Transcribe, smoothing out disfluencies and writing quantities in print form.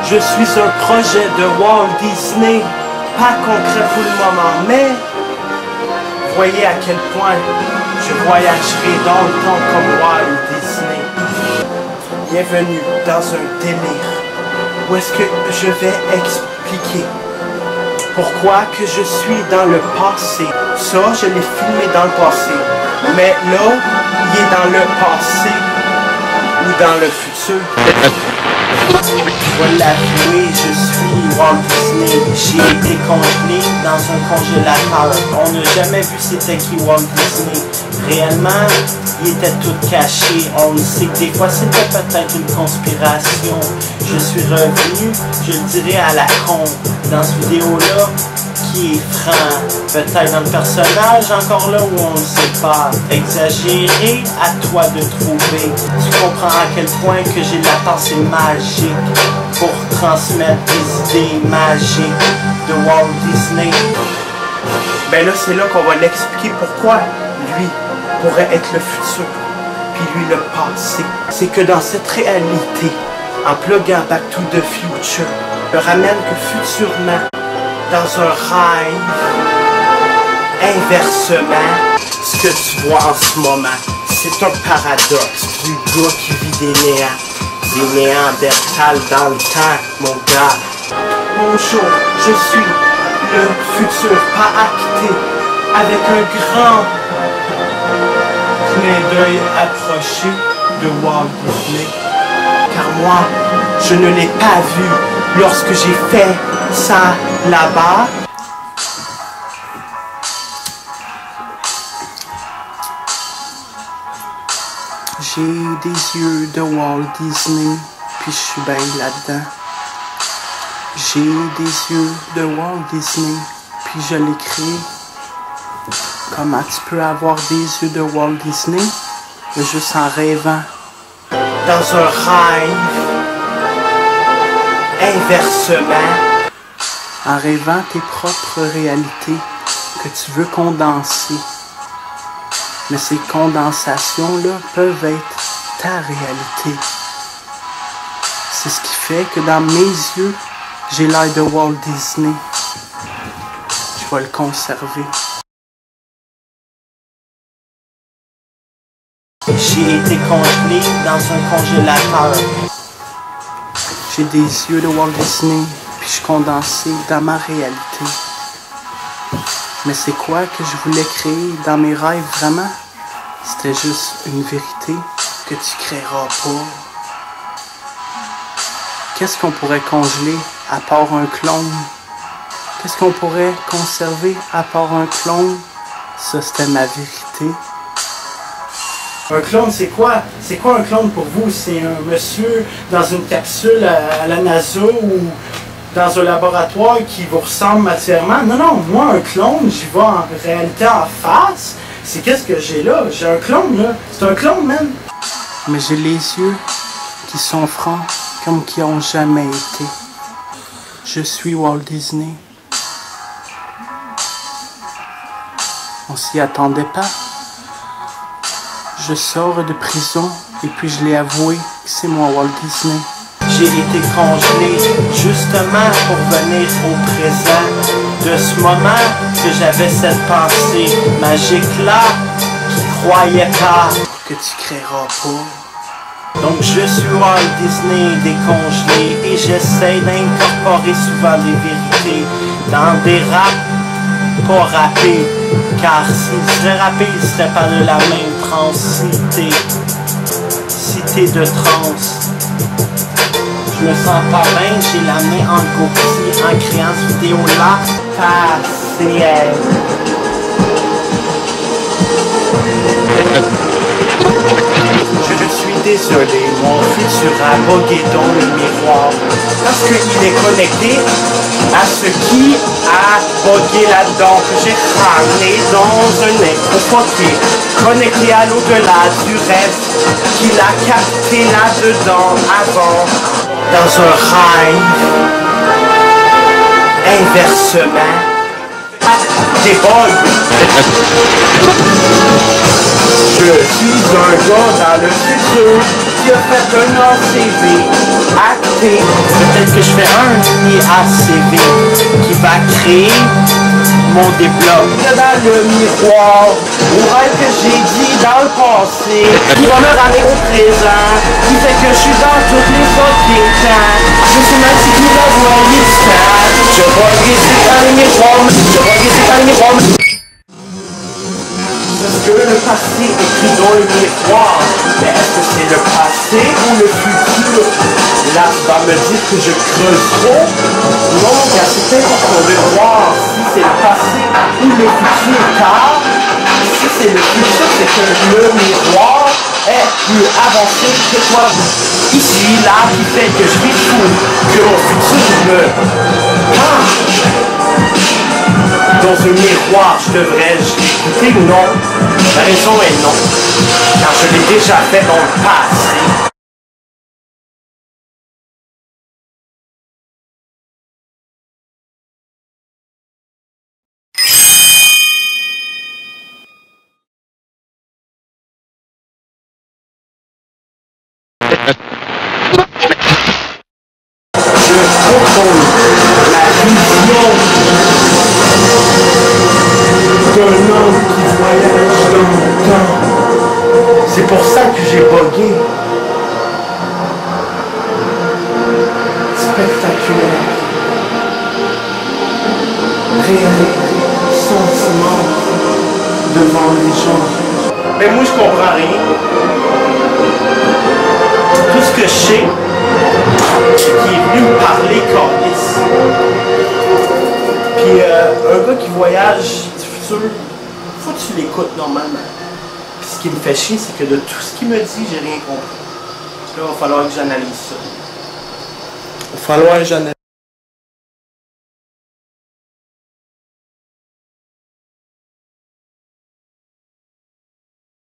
Je suis un projet de Walt Disney, pas concret pour le moment, mais voyez à quel point je voyagerai dans le temps comme Walt Disney. Bienvenue dans un délire où est-ce que je vais expliquer pourquoi que je suis dans le passé. Ça, je l'ai filmé dans le passé, mais là, il est dans le passé ou dans le futur. Voilà, oui, je suis Walt Disney. J'ai été congelé dans un congélateur. On n'a jamais vu c'était qui Walt Disney. Réellement, il était tout caché. On le sait que des fois c'était peut-être une conspiration. Je suis revenu, je le dirais à la con, dans cette vidéo-là, qui est franc. Peut-être dans le personnage, encore là où on ne sait pas. Exagéré, à toi de trouver. Tu comprends à quel point que j'ai la pensée magique pour transmettre des idées magiques de Walt Disney. Ben là, c'est là qu'on va l'expliquer pourquoi lui pourrait être le futur, puis lui le passé. C'est que dans cette réalité, en pluguant Back to the Future, je ramène que futurement, dans un rêve, inversement, ce que tu vois en ce moment, c'est un paradoxe du gars qui vit des néants. Des néandertals dans le temps, mon gars. Bonjour, je suis le futur pas acté, avec un grand clin d'œil approché de Walt Disney. Car moi, je ne l'ai pas vu lorsque j'ai fait ça là-bas. J'ai des yeux de Walt Disney, puis je suis bien là-dedans. J'ai des yeux de Walt Disney, puis je l'ai créé. Comment tu peux avoir des yeux de Walt Disney, juste en rêvant? Dans un rêve, inversement, en rêvant tes propres réalités que tu veux condenser. Mais ces condensations-là peuvent être ta réalité. C'est ce qui fait que dans mes yeux, j'ai l'air de Walt Disney. Je vais le conserver. J'ai été congelé dans un congélateur. J'ai des yeux de Walt Disney, puis je suis condensé dans ma réalité. Mais c'est quoi que je voulais créer dans mes rêves vraiment? C'était juste une vérité que tu créeras pas. Qu'est-ce qu'on pourrait congeler à part un clone? Qu'est-ce qu'on pourrait conserver à part un clone? Ça, c'était ma vérité. Un clone, c'est quoi? C'est quoi un clone pour vous? C'est un monsieur dans une capsule à la NASA ou dans un laboratoire qui vous ressemble matièrement? Non, non, moi, un clone, j'y vais en réalité en face. C'est qu'est-ce que j'ai là? J'ai un clone, là. C'est un clone, man. Mais j'ai les yeux qui sont francs comme qui ont jamais été. Je suis Walt Disney. On s'y attendait pas. Je sors de prison et puis je l'ai avoué que c'est moi Walt Disney. J'ai été congelé justement pour venir au présent de ce moment que j'avais cette pensée magique-là qui croyait pas que tu créeras pas. Donc je suis Walt Disney décongelé et j'essaie d'incorporer souvent des vérités dans des raps pas rappés. Car s'il serait rappé, il serait pas de la même transité. Cité de trans. Je me sens pas bien, j'ai la main engourdie en créant cette vidéo-là. Patience. Je suis désolé, mon futur a bugué dans le miroir. Parce qu'il est connecté à ce qui a bugué là-dedans, que j'ai ramené dans un éco-poté, connecté à l'au-delà du rêve qu'il a capté là-dedans avant, dans un rêve, inversement, des bugs. Je suis un gars dans le futur qui a fait un ACV acté. Peut-être que je fais un ACV qui va créer mon développe. Dans le miroir, au rêve que j'ai dit dans le passé, qui va me ramener au présent, qui fait que je suis dans toutes les fucking temps. Je sais même si vous la voyez stable. Je vois glisser dans les miroirs, je vois glisser dans les miroirs. Parce que le passé écrit dans le miroir, mais est-ce que c'est le passé ou le futur? Là, tu vas me dire que je creuse trop. Non, car c'est important de voir si c'est le passé ou le futur, car si c'est le futur, c'est que le miroir est plus avancé que toi. Ici, là, qui fait que je vis fou, que mon futur me cache. Dans un miroir, devrais-je l'écouter ou non? La raison est non, car je l'ai déjà fait dans le passé. Je contrôle la vision d'un homme qui voyage dans le temps. C'est pour ça que j'ai bugué. Spectaculaire. Réel sentiment devant les gens. Mais moi je comprends rien. Tout ce que je sais, c'est qu'il est venu me parler Carlis. Puis un gars qui voyage du futur, faut que tu l'écoutes normalement. Puis ce qui me fait chier, c'est que de tout ce qu'il me dit, j'ai rien compris. Là, il va falloir que j'analyse ça. Il va falloir que j'analyse.